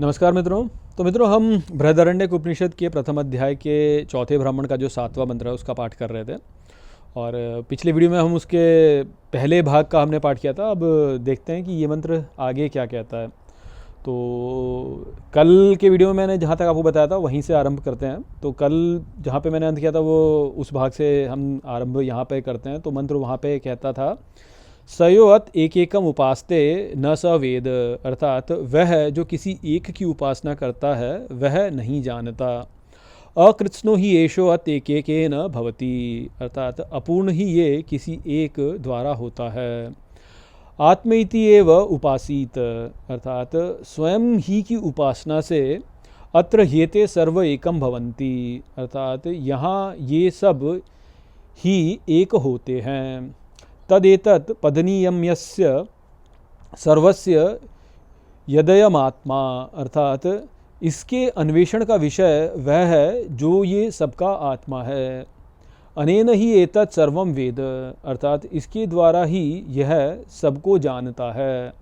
नमस्कार मित्रों। तो मित्रों, हम बृहदारण्यक उपनिषद के प्रथम अध्याय के चौथे ब्राह्मण का जो 7वां मंत्र है उसका पाठ कर रहे थे। और पिछले वीडियो में हम उसके पहले भाग का हमने पाठ किया था। अब देखते हैं कि ये मंत्र आगे क्या कहता है। तो कल के वीडियो में मैंने जहाँ तक आपको बताया था वहीं से आरंभ करते हैं। तो कल जहाँ पे मैंने अंत किया था वो उस भाग से हम आरंभ यहाँ पे करते हैं। तो मंत्र वहाँ पे कहता था, सयोअत एक एकम उपासते न स वेद, अर्थात वह जो किसी एक की उपासना करता है वह नहीं जानता। अकृत्स्नो ही एषो अत एकेकेन भवति, अर्थात अपूर्ण ही ये किसी एक द्वारा होता है। आत्मैति एव उपासीत, अर्थात स्वयं ही की उपासना से अत्र ह्येते सर्व एकम भवन्ति, अर्थात यहाँ ये सब ही एक होते हैं। तदेतत् पदनीयम यस्य सर्वस्य यदयमात्मा, अर्थात इसके अन्वेषण का विषय वह है जो ये सबका आत्मा है। अनेन ही एतत् सर्वम वेद, अर्थात इसके द्वारा ही यह सबको जानता है।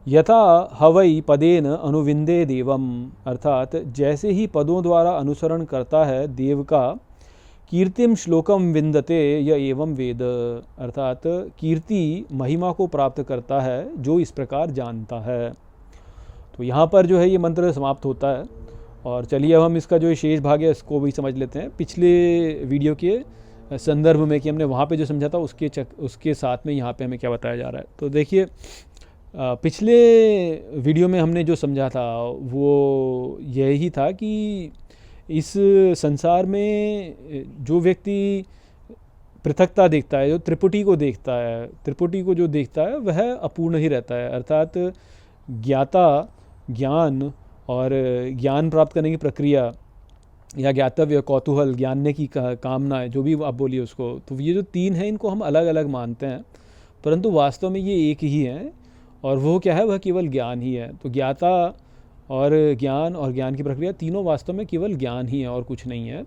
यथा हवै पदेन अनुविंदे देवम, अर्थात जैसे ही पदों द्वारा अनुसरण करता है देव का, कीर्तिम श्लोकम विंदते य एवं वेद, अर्थात कीर्ति महिमा को प्राप्त करता है जो इस प्रकार जानता है। तो यहाँ पर जो है ये मंत्र समाप्त होता है। और चलिए अब हम इसका जो शेष भाग है इसको भी समझ लेते हैं। पिछले वीडियो के संदर्भ में कि हमने वहाँ पे जो समझा था उसके साथ में यहाँ पे हमें क्या बताया जा रहा है। तो देखिए, पिछले वीडियो में हमने जो समझा था वो यही था कि इस संसार में जो व्यक्ति पृथकता देखता है, जो त्रिपुटी को देखता है, त्रिपुटी को जो देखता है वह अपूर्ण ही रहता है। अर्थात ज्ञाता, ज्ञान और ज्ञान प्राप्त करने की प्रक्रिया या ज्ञातव्य, कौतूहल, जानने की कामना है, जो भी आप बोलिए उसको, तो ये जो तीन हैं इनको हम अलग अलग मानते हैं, परंतु वास्तव में ये एक ही हैं। और वो क्या है, वह केवल ज्ञान ही है। तो ज्ञाता और ज्ञान की प्रक्रिया तीनों वास्तव में केवल ज्ञान ही है और कुछ नहीं है।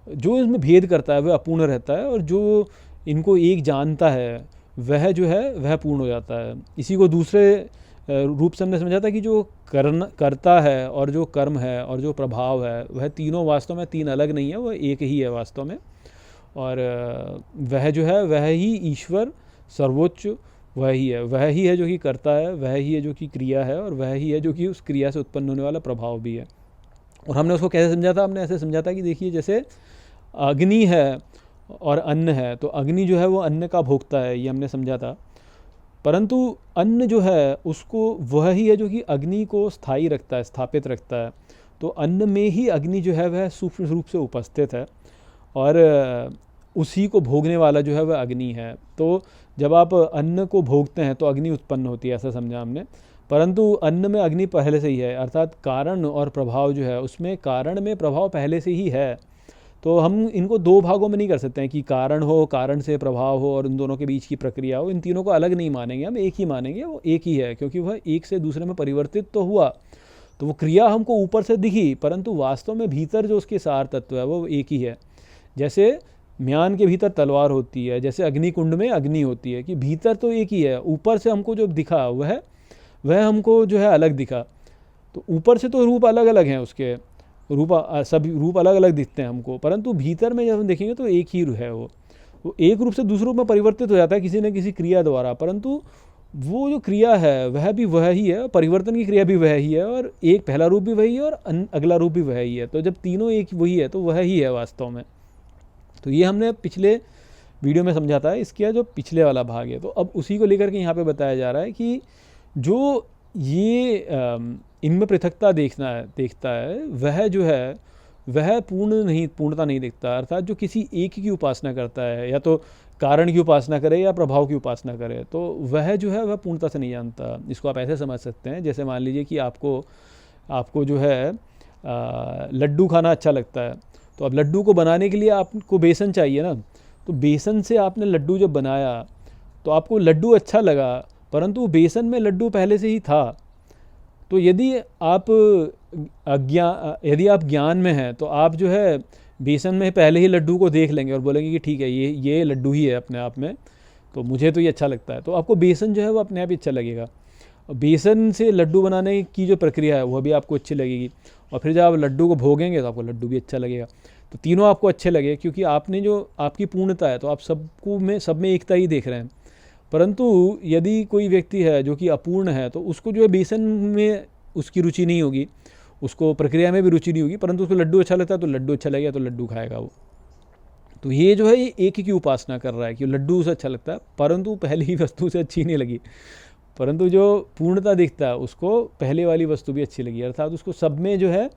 जो इसमें भेद करता है वह अपूर्ण रहता है, और जो इनको एक जानता है वह जो है वह पूर्ण हो जाता है। इसी को दूसरे रूप से हमने समझा था कि जो करता है और जो कर्म है और जो प्रभाव है वह तीनों वास्तव में तीन अलग नहीं है, वह एक ही है वास्तव में। और वह जो है वह ही ईश्वर सर्वोच्च वह ही है जो कि करता है, वह ही है जो कि क्रिया है, और वह ही है जो कि उस क्रिया से उत्पन्न होने वाला प्रभाव भी है। और हमने उसको कैसे समझा था? हमने ऐसे समझा था कि देखिए, जैसे अग्नि है और अन्न है, तो अग्नि जो है वो अन्न का भोक्ता है, ये हमने समझा था। परंतु अन्न जो है उसको वह ही है जो कि अग्नि को स्थायी रखता है, स्थापित रखता है। तो अन्न में ही अग्नि जो है वह सूक्ष्म रूप से उपस्थित है, और उसी को भोगने वाला जो है वह अग्नि है। तो जब आप अन्न को भोगते हैं तो अग्नि उत्पन्न होती है, ऐसा समझा हमने। परंतु अन्न में अग्नि पहले से ही है, अर्थात कारण और प्रभाव जो है उसमें कारण में प्रभाव पहले से ही है। तो हम इनको दो भागों में नहीं कर सकते हैं कि कारण हो, कारण से प्रभाव हो, और इन दोनों के बीच की प्रक्रिया हो। इन तीनों को अलग नहीं मानेंगे, हम एक ही मानेंगे, वो एक ही है, क्योंकि वह एक से दूसरे में परिवर्तित तो हुआ। तो वो क्रिया हमको ऊपर से दिखी, परंतु वास्तव में भीतर जो उसके सार तत्व है वो एक ही है। जैसे म्यान के भीतर तलवार होती है, जैसे अग्निकुंड में अग्नि होती है, कि भीतर तो एक ही है, ऊपर से हमको जो दिखा वह हमको जो है अलग दिखा। तो ऊपर से तो रूप अलग अलग हैं, उसके सभी रूप अलग अलग दिखते हैं हमको, परंतु भीतर में जब हम देखेंगे तो एक ही है। वो एक रूप से दूसरे रूप में परिवर्तित हो जाता है किसी न किसी क्रिया द्वारा, परंतु वो जो क्रिया है वह ही है, परिवर्तन की क्रिया भी वह ही है, और एक पहला रूप भी वही है और अगला रूप भी वह ही है। तो जब तीनों एक वही है तो वह ही है वास्तव में। तो ये हमने पिछले वीडियो में समझा था, इसका जो पिछले वाला भाग है। तो अब उसी को लेकर के यहाँ पे बताया जा रहा है कि जो ये इनमें पृथकता देखता है वह जो है वह पूर्णता नहीं देखता। अर्थात जो किसी एक की उपासना करता है, या तो कारण की उपासना करे या प्रभाव की उपासना करे, तो वह जो है वह पूर्णता से नहीं जानता। इसको आप ऐसे समझ सकते हैं, जैसे मान लीजिए कि आपको जो है लड्डू खाना अच्छा लगता है। तो अब लड्डू को बनाने के लिए आपको बेसन चाहिए ना, तो बेसन से आपने लड्डू जब बनाया तो आपको लड्डू अच्छा लगा, परंतु बेसन में लड्डू पहले से ही था। तो यदि आप ज्ञान में हैं तो आप जो है बेसन में पहले ही लड्डू को देख लेंगे और बोलेंगे कि ठीक है, ये लड्डू ही है अपने आप में, तो मुझे तो ये अच्छा लगता है। तो आपको बेसन जो है वो अपने आप ही अच्छा लगेगा। बेसन से लड्डू बनाने की जो प्रक्रिया है वह भी आपको अच्छी लगेगी, और फिर जब आप लड्डू को भोगेंगे तो आपको लड्डू भी अच्छा लगेगा। तो तीनों आपको अच्छे लगे क्योंकि आपने जो आपकी पूर्णता है, तो आप सबको में सब में एकता ही देख रहे हैं। परंतु यदि कोई व्यक्ति है जो कि अपूर्ण है, तो उसको जो है बेसन में उसकी रुचि नहीं होगी, उसको प्रक्रिया में भी रुचि नहीं होगी, परंतु उसको लड्डू अच्छा लगता है तो लड्डू अच्छा लगेगा, तो लड्डू खाएगा वो। तो ये जो है ये एक ही की उपासना कर रहा है कि लड्डू उसे अच्छा लगता है, परंतु पहली ही वस्तु उसे अच्छी नहीं लगी। परंतु जो पूर्णता दिखता है उसको पहले वाली वस्तु भी अच्छी लगी, अर्थात उसको सब में जो है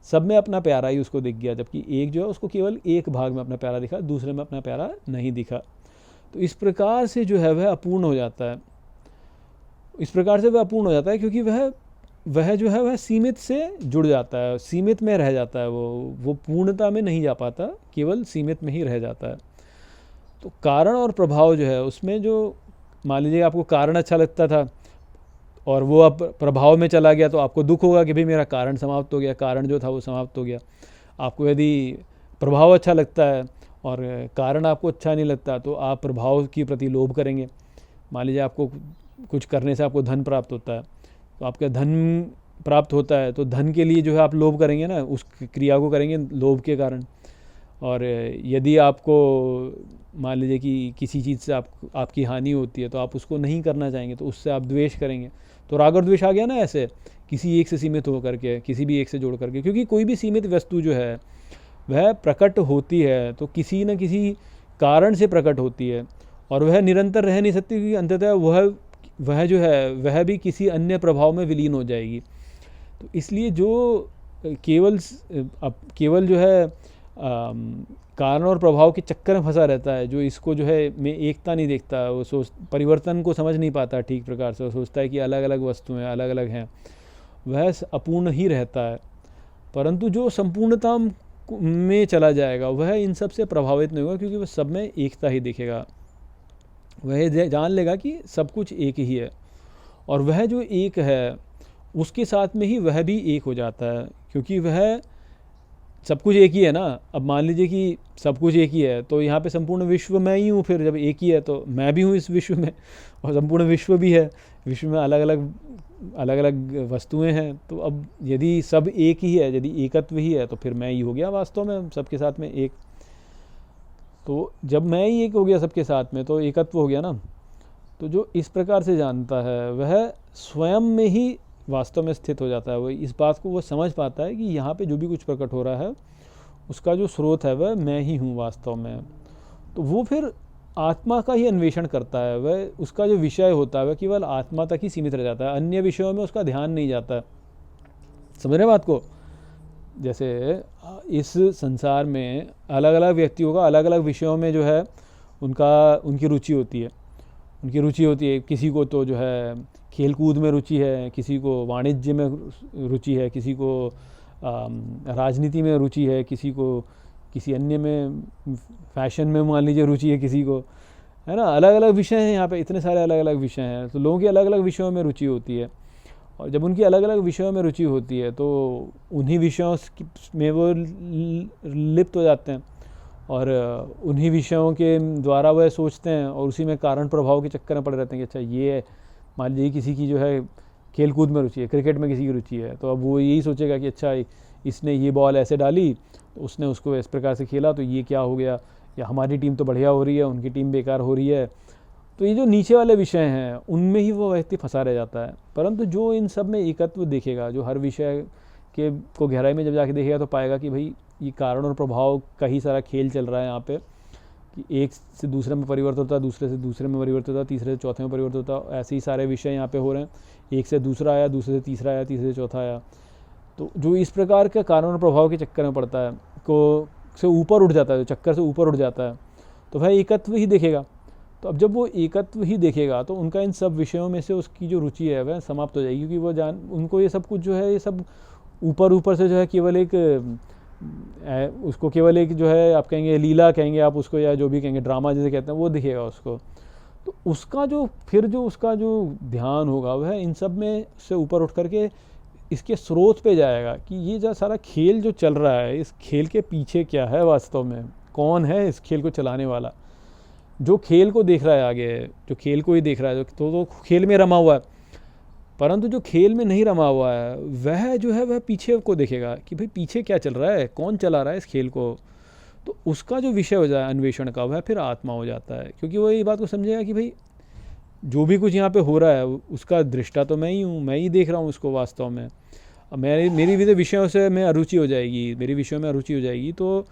सब में अपना प्यारा ही उसको दिख गया, जबकि एक जो है उसको केवल एक भाग में अपना प्यारा दिखा, दूसरे में अपना प्यारा नहीं दिखा। तो इस प्रकार से जो है वह अपूर्ण हो जाता है, इस प्रकार से वह अपूर्ण हो जाता है क्योंकि वह जो है वह सीमित से जुड़ जाता है, सीमित में रह जाता है, वो पूर्णता में नहीं जा पाता, केवल सीमित में ही रह जाता है। तो कारण और प्रभाव जो है उसमें जो मान लीजिए आपको कारण अच्छा लगता था और वो अब प्रभाव में चला गया, तो आपको दुख होगा कि भाई मेरा कारण समाप्त हो गया, कारण जो था वो समाप्त हो गया। आपको यदि प्रभाव अच्छा लगता है और कारण आपको अच्छा नहीं लगता, तो आप प्रभाव के प्रति लोभ करेंगे। मान लीजिए आपको कुछ करने से आपको धन प्राप्त होता है, तो आपका धन प्राप्त होता है तो धन के लिए जो है आप लोभ करेंगे ना, उस क्रिया को करेंगे लोभ के कारण। और यदि आपको मान लीजिए कि किसी चीज़ से आपकी हानि होती है तो आप उसको नहीं करना चाहेंगे, तो उससे आप द्वेष करेंगे। तो राग और द्वेष आ गया ना, ऐसे किसी एक से सीमित होकर के, किसी भी एक से जोड़ करके, क्योंकि कोई भी सीमित वस्तु जो है वह प्रकट होती है तो किसी न किसी कारण से प्रकट होती है, और वह निरंतर रह नहीं सकती, क्योंकि अंततः वह जो है वह भी किसी अन्य प्रभाव में विलीन हो जाएगी। तो इसलिए जो केवल जो है कारण और प्रभाव के चक्कर में फंसा रहता है, जो इसको जो है मैं एकता नहीं देखता, वो परिवर्तन को समझ नहीं पाता ठीक प्रकार से, वो सोचता है कि अलग अलग वस्तुएं अलग अलग हैं, वह अपूर्ण ही रहता है। परंतु जो संपूर्णता में चला जाएगा वह इन सब से प्रभावित नहीं होगा, क्योंकि वह सब में एकता ही देखेगा। वह जान लेगा कि सब कुछ एक ही है, और वह जो एक है उसके साथ में ही वह भी एक हो जाता है, क्योंकि वह सब कुछ एक ही है ना। अब मान लीजिए कि सब कुछ एक ही है, तो यहाँ पे संपूर्ण विश्व मैं ही हूँ, फिर जब एक ही है तो मैं भी हूँ इस विश्व में, और संपूर्ण विश्व भी है, विश्व में अलग अलग वस्तुएं हैं। तो अब यदि सब एक ही है, यदि एकत्व ही है, तो फिर मैं ही हो गया वास्तव में सबके साथ में एक। तो जब मैं ही एक हो गया सबके साथ में, तो एकत्व हो गया ना। तो जो इस प्रकार से जानता है वह स्वयं में ही वास्तव में स्थित हो जाता है। वो इस बात को वो समझ पाता है कि यहाँ पे जो भी कुछ प्रकट हो रहा है उसका जो स्रोत है वह मैं ही हूँ वास्तव में। तो वो फिर आत्मा का ही अन्वेषण करता है, वह उसका जो विषय होता है वह केवल आत्मा तक ही सीमित रह जाता है, अन्य विषयों में उसका ध्यान नहीं जाता है। समझ रहे बात को? जैसे इस संसार में अलग अलग व्यक्तियों का अलग अलग विषयों में जो है उनकी रुचि होती है। किसी को तो जो है खेल कूद में रुचि है, किसी को वाणिज्य में रुचि है, किसी को राजनीति में रुचि है, किसी को किसी अन्य में फैशन में मान लीजिए रुचि है, किसी को, है ना। अलग अलग विषय हैं यहाँ पे, इतने सारे अलग अलग विषय हैं। तो लोगों की अलग अलग विषयों में रुचि होती है, और जब उनकी अलग अलग विषयों में रुचि होती है तो उन्हीं विषयों में वो लिप्त हो जाते हैं, और उन्हीं विषयों के द्वारा वह सोचते हैं, और उसी में कारण प्रभाव के चक्कर में पड़े रहते हैं कि अच्छा ये मान लीजिए किसी की जो है खेल कूद में रुचि है, क्रिकेट में किसी की रुचि है, तो अब वो यही सोचेगा कि अच्छा इसने ये बॉल ऐसे डाली तो उसने उसको इस प्रकार से खेला तो ये क्या हो गया, या हमारी टीम तो बढ़िया हो रही है, उनकी टीम बेकार हो रही है। तो ये जो नीचे वाले विषय हैं उनमें ही वो व्यक्ति फंसा रह जाता है। परंतु जो इन सब में एकत्व देखेगा, जो हर विषय के को गहराई में जब जाके देखेगा, तो पाएगा कि भाई ये कारण और प्रभाव का ही सारा खेल चल रहा है यहाँ पे, कि एक से दूसरे में परिवर्तन होता है, दूसरे से दूसरे में परिवर्तन होता है, तीसरे से चौथे में परिवर्तन होता है। ऐसे ही सारे विषय यहाँ पे हो रहे हैं, एक से दूसरा आया, दूसरे से तीसरा आया, तीसरे से चौथा आया। तो जो इस प्रकार के कारण और प्रभाव के चक्कर में पड़ता है, को से ऊपर उठ जाता है, जो चक्कर से ऊपर उठ जाता है, तो वह एकत्व ही देखेगा। तो अब जब वो एकत्व ही देखेगा तो उनका इन सब विषयों में से उसकी जो रुचि है वह समाप्त हो जाएगी, क्योंकि वो उनको ये सब कुछ जो है, ये सब ऊपर से जो है केवल उसको केवल एक जो है आप कहेंगे लीला कहेंगे आप उसको, या जो भी कहेंगे ड्रामा जैसे कहते हैं, वो दिखेगा उसको। तो उसका जो ध्यान होगा वह इन सब में से ऊपर उठ करके इसके स्रोत पे जाएगा, कि ये जो सारा खेल जो चल रहा है, इस खेल के पीछे क्या है वास्तव में, कौन है इस खेल को चलाने वाला, जो खेल को देख रहा है आगे, जो खेल को ही देख रहा है, तो खेल में रमा हुआ है। परंतु जो खेल में नहीं रमा हुआ है वह जो है वह पीछे को देखेगा कि भाई पीछे क्या चल रहा है, कौन चला रहा है इस खेल को। तो उसका जो विषय हो जाए अन्वेषण का, वह फिर आत्मा हो जाता है, क्योंकि वो ये बात को समझेगा कि भाई जो भी कुछ यहाँ पे हो रहा है उसका दृष्टा तो मैं ही हूँ, मैं ही देख रहा हूँ उसको वास्तव में। अब मेरी भी तो विषयों से मैं अरुचि हो जाएगी, मेरी विषयों में अरुचि हो जाएगी, तो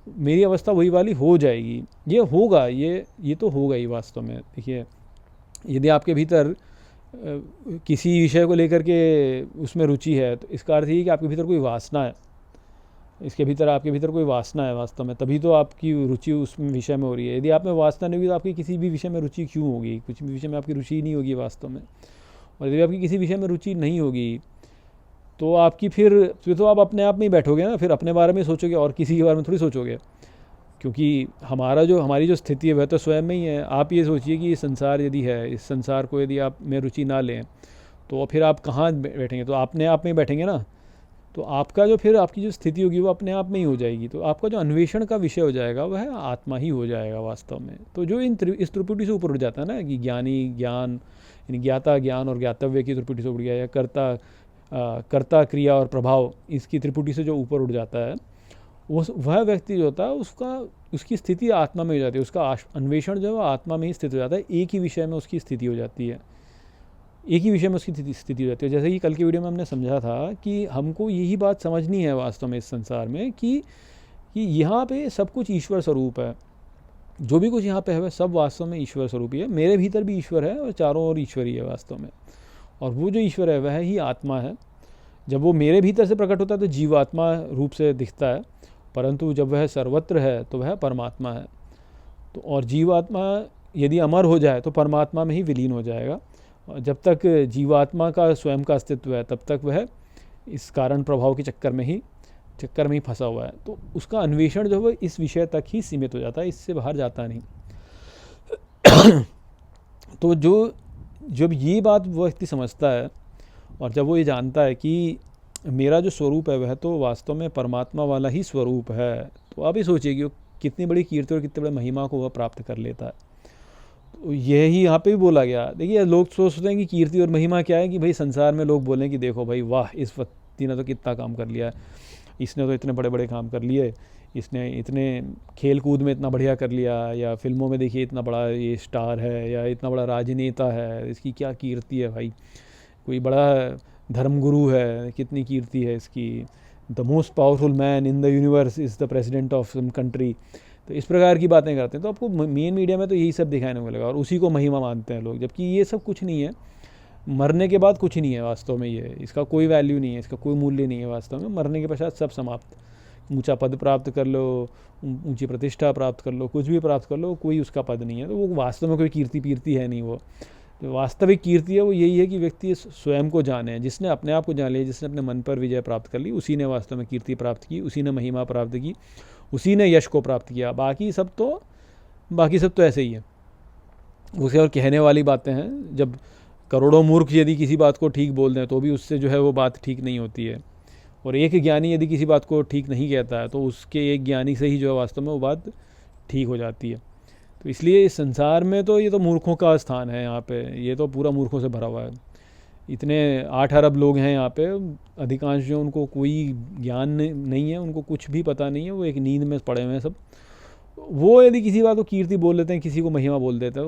मेरी अवस्था वही वाली हो जाएगी। ये होगा, ये तो होगा ही वास्तव में। देखिए, यदि आपके भीतर किसी विषय को लेकर के उसमें रुचि है, तो इसका अर्थ ये कि आपके भीतर कोई वासना है, आपके भीतर कोई वासना है वास्तव में, तभी तो आपकी रुचि उस विषय में हो रही है। यदि आप में वासना नहीं होगी तो आपकी किसी भी विषय में रुचि क्यों होगी, कुछ भी विषय में आपकी रुचि नहीं होगी वास्तव में। और यदि आपकी किसी विषय में रुचि नहीं होगी तो आपकी फिर तो आप अपने आप में ही बैठोगे ना, फिर अपने बारे में सोचोगे और किसी के बारे में थोड़ी सोचोगे, क्योंकि हमारी जो स्थिति है वह तो स्वयं में ही है। आप ये सोचिए कि ये संसार यदि है, इस संसार को यदि आप में रुचि ना लें तो फिर आप कहाँ बैठेंगे, तो अपने आप में ही बैठेंगे ना। तो आपका जो फिर आपकी जो स्थिति होगी वो अपने आप में ही हो जाएगी। तो आपका जो अन्वेषण का विषय हो जाएगा वह आत्मा ही हो जाएगा वास्तव में। तो जो इस त्रिपुटी से ऊपर उठ जाता है ना, कि ज्ञानी ज्ञान, यानी ज्ञाता ज्ञान और ज्ञातव्य की त्रिपुटी से उठ गया, या कर्ता क्रिया और प्रभाव, इसकी त्रिपुटी से जो ऊपर उठ जाता है, वह व्यक्ति जो होता है उसकी स्थिति आत्मा में हो जाती है। उसका अन्वेषण जो है आत्मा में ही स्थित हो जाता है, एक ही विषय में उसकी स्थिति हो जाती है, एक ही विषय में उसकी स्थिति हो जाती है। जैसे कि कल की वीडियो में हमने समझा था कि हमको यही बात समझनी है वास्तव में इस संसार में, कि यहाँ पे सब कुछ ईश्वर स्वरूप है। जो भी कुछ यहाँ पे है सब वास्तव में ईश्वर स्वरूप ही है। मेरे भीतर भी ईश्वर है और चारों ओर ईश्वर ही है वास्तव में। और वो जो ईश्वर है वह ही आत्मा है। जब वो मेरे भीतर से प्रकट होता है तो जीवात्मा रूप से दिखता है, परंतु जब वह सर्वत्र है तो वह परमात्मा है। तो और जीवात्मा यदि अमर हो जाए तो परमात्मा में ही विलीन हो जाएगा। और जब तक जीवात्मा का स्वयं का अस्तित्व है तब तक वह इस कारण प्रभाव के चक्कर में ही फंसा हुआ है। तो उसका अन्वेषण जो है इस विषय तक ही सीमित हो जाता है, इससे बाहर जाता नहीं। तो जब ये बात वो व्यक्ति समझता है और जब वो ये जानता है कि मेरा जो स्वरूप है वह तो वास्तव में परमात्मा वाला ही स्वरूप है, तो आप ही सोचिए कि वो कितनी बड़ी कीर्ति और कितनी बड़ी महिमा को वह प्राप्त कर लेता है। तो यही यहाँ पे भी बोला गया। देखिए, लोग सोचते हैं कि कीर्ति और महिमा क्या है, कि भाई संसार में लोग बोलें कि देखो भाई वाह, इस व्यक्ति ने तो कितना काम कर लिया, इसने तो इतने बड़े बड़े काम कर लिए, इसने इतने खेल कूद में इतना बढ़िया कर लिया, या फिल्मों में देखिए इतना बड़ा ये स्टार है, या इतना बड़ा राजनेता है, इसकी क्या कीर्ति है भाई, कोई बड़ा धर्मगुरु है, कितनी कीर्ति है इसकी, the most powerful man in the universe is the president of some country. तो इस प्रकार की बातें करते हैं। तो आपको मेन मीडिया में तो यही सब दिखाने को मिलेगा और उसी को महिमा मानते हैं लोग, जबकि ये सब कुछ नहीं है। मरने के बाद कुछ नहीं है वास्तव में, ये इसका कोई वैल्यू नहीं है, इसका कोई मूल्य नहीं है वास्तव में। मरने के पश्चात सब समाप्त। ऊंचा पद प्राप्त कर लो, ऊंची प्रतिष्ठा प्राप्त कर लो, कुछ भी प्राप्त कर लो, कोई उसका पद नहीं है। तो वो वास्तव में कोई कीर्ति है नहीं। वो तो वास्तविक कीर्ति है वो यही है कि व्यक्ति स्वयं को जाने, जिसने अपने आप को जान लिया, जिसने अपने मन पर विजय प्राप्त कर ली, उसी ने वास्तव में कीर्ति प्राप्त की, उसी ने महिमा प्राप्त की, उसी ने यश को प्राप्त किया। बाकी सब तो ऐसे ही है, उसे और कहने वाली बातें हैं। जब करोड़ों मूर्ख यदि किसी बात को ठीक बोल दें तो भी उससे जो है वो बात ठीक नहीं होती है। और एक ज्ञानी यदि किसी बात को ठीक नहीं कहता है तो उसके एक ज्ञानी से ही जो है वास्तव में वो बात ठीक हो जाती है। तो इसलिए इस संसार में तो ये तो मूर्खों का स्थान है। यहाँ पे ये तो पूरा मूर्खों से भरा हुआ है। इतने 8 अरब लोग हैं यहाँ पे, अधिकांश जो उनको कोई ज्ञान नहीं है, उनको कुछ भी पता नहीं है, वो एक नींद में पड़े हुए हैं सब। वो यदि किसी बात को कीर्ति बोल लेते हैं, किसी को महिमा बोल देते हैं,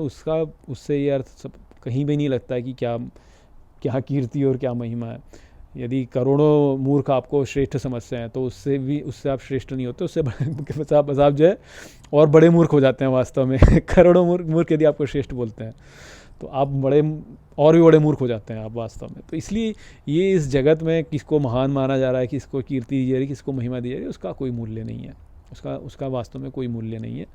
उससे ये अर्थ सब कहीं भी नहीं लगता है कि क्या कीर्ति और क्या महिमा है। यदि करोड़ों मूर्ख आपको श्रेष्ठ समझते हैं तो उससे आप श्रेष्ठ नहीं होते, उससे बस आप जो है और बड़े मूर्ख हो जाते हैं वास्तव में। करोड़ों मूर्ख यदि आपको श्रेष्ठ बोलते हैं तो आप और भी बड़े मूर्ख हो जाते हैं आप वास्तव में। तो इसलिए ये इस जगत में किसको महान माना जा रहा है, किसको कीर्ति दी जा रही है, किसको महिमा दी जा रही है, उसका कोई मूल्य नहीं है। उसका वास्तव में कोई मूल्य नहीं है।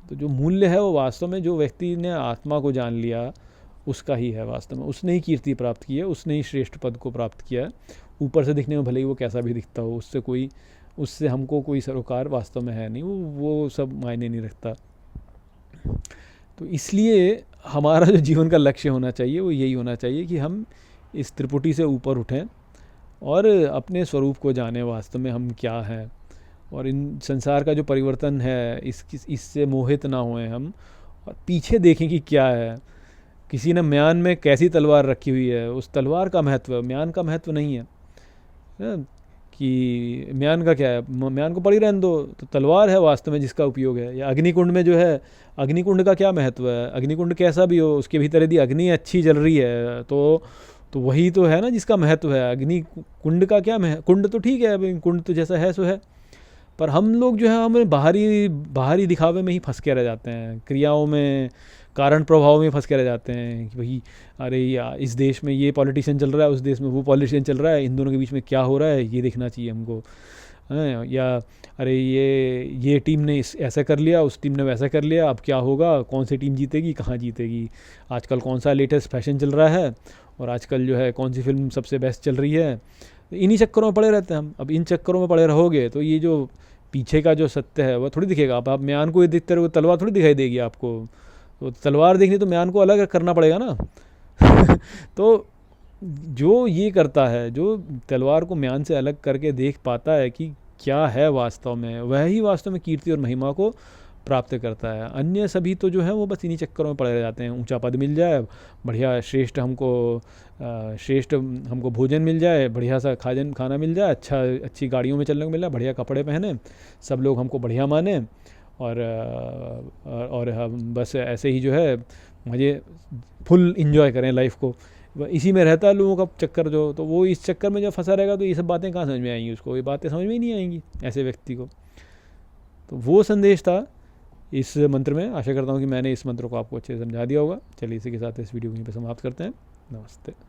तो जो मूल्य है वो वास्तव में जो व्यक्ति ने आत्मा को जान लिया उसका ही है वास्तव में। उसने ही कीर्ति प्राप्त की है, उसने ही श्रेष्ठ पद को प्राप्त किया है। ऊपर से दिखने में भले ही वो कैसा भी दिखता हो, उससे हमको कोई सरोकार वास्तव में है नहीं, वो सब मायने नहीं रखता। तो इसलिए हमारा जो जीवन का लक्ष्य होना चाहिए वो यही होना चाहिए कि हम इस त्रिपुटी से ऊपर उठें और अपने स्वरूप को जानें वास्तव में हम क्या हैं, और इन संसार का जो परिवर्तन है इससे मोहित ना होएं हम, और पीछे देखें कि क्या है। किसी ने म्यान में कैसी तलवार रखी हुई है, उस तलवार का महत्व है, म्यान का महत्व नहीं है। हाँ, कि म्यान का क्या है, म्यान को पड़ी रहने दो, तो तलवार है वास्तव में जिसका उपयोग है। या अग्निकुंड में जो है, अग्निकुंड का क्या महत्व है, अग्निकुंड कैसा भी हो, उसके भीतर यदि अग्नि अच्छी जल रही है तो वही तो है ना जिसका महत्व है। अग्नि कुंड का क्या कुंड तो ठीक है, अभी कुंड तो जैसा है सो है, पर हम लोग जो है हमें बाहरी बाहरी दिखावे में ही फंस के रह जाते हैं, क्रियाओं में, कारण प्रभाव में फंस के रह जाते हैं कि भाई अरे या इस देश में ये पॉलिटिशियन चल रहा है, उस देश में वो पॉलिटिशियन चल रहा है, इन दोनों के बीच में क्या हो रहा है ये देखना चाहिए हमको, हैं? या अरे ये टीम ने ऐसा कर लिया, उस टीम ने वैसा कर लिया, अब क्या होगा, कौन सी टीम जीतेगी, कहाँ जीतेगी, आजकल कौन सा लेटेस्ट फैशन चल रहा है, और आजकल जो है कौन सी फिल्म सबसे बेस्ट चल रही है। इन्हीं चक्करों में पड़े रहते हैं हम। अब इन चक्करों में पड़े रहोगे तो ये जो पीछे का जो सत्य है वह थोड़ी दिखेगा। आप म्यान को ये देखते रहोगे, तलवार थोड़ी दिखाई देगी आपको। तो तलवार देखनी तो म्यान को अलग करना पड़ेगा ना। तो जो ये करता है, जो तलवार को म्यान से अलग करके देख पाता है कि क्या है वास्तव में, वह ही वास्तव में कीर्ति और महिमा को प्राप्त करता है। अन्य सभी तो जो है वो बस इन्हीं चक्करों में पड़े रह जाते हैं। ऊंचा पद मिल जाए, बढ़िया श्रेष्ठ हमको भोजन मिल जाए, बढ़िया सा खाना मिल जाए, अच्छी गाड़ियों में चलने को मिल जाए, बढ़िया कपड़े पहने, सब लोग हमको बढ़िया माने, और हम बस ऐसे ही जो है मज़े फुल इंजॉय करें लाइफ को। इसी में रहता है लोगों का चक्कर जो, तो वो इस चक्कर में जब फंसा रहेगा तो ये सब बातें कहाँ समझ में आएंगी उसको, ये बातें समझ में ही नहीं आएंगी ऐसे व्यक्ति को। तो वो संदेश था इस मंत्र में। आशा करता हूँ कि मैंने इस मंत्र को आपको अच्छे से समझा दिया होगा। चलिए इसी के साथ इस वीडियो को यहीं पर समाप्त करते हैं। नमस्ते।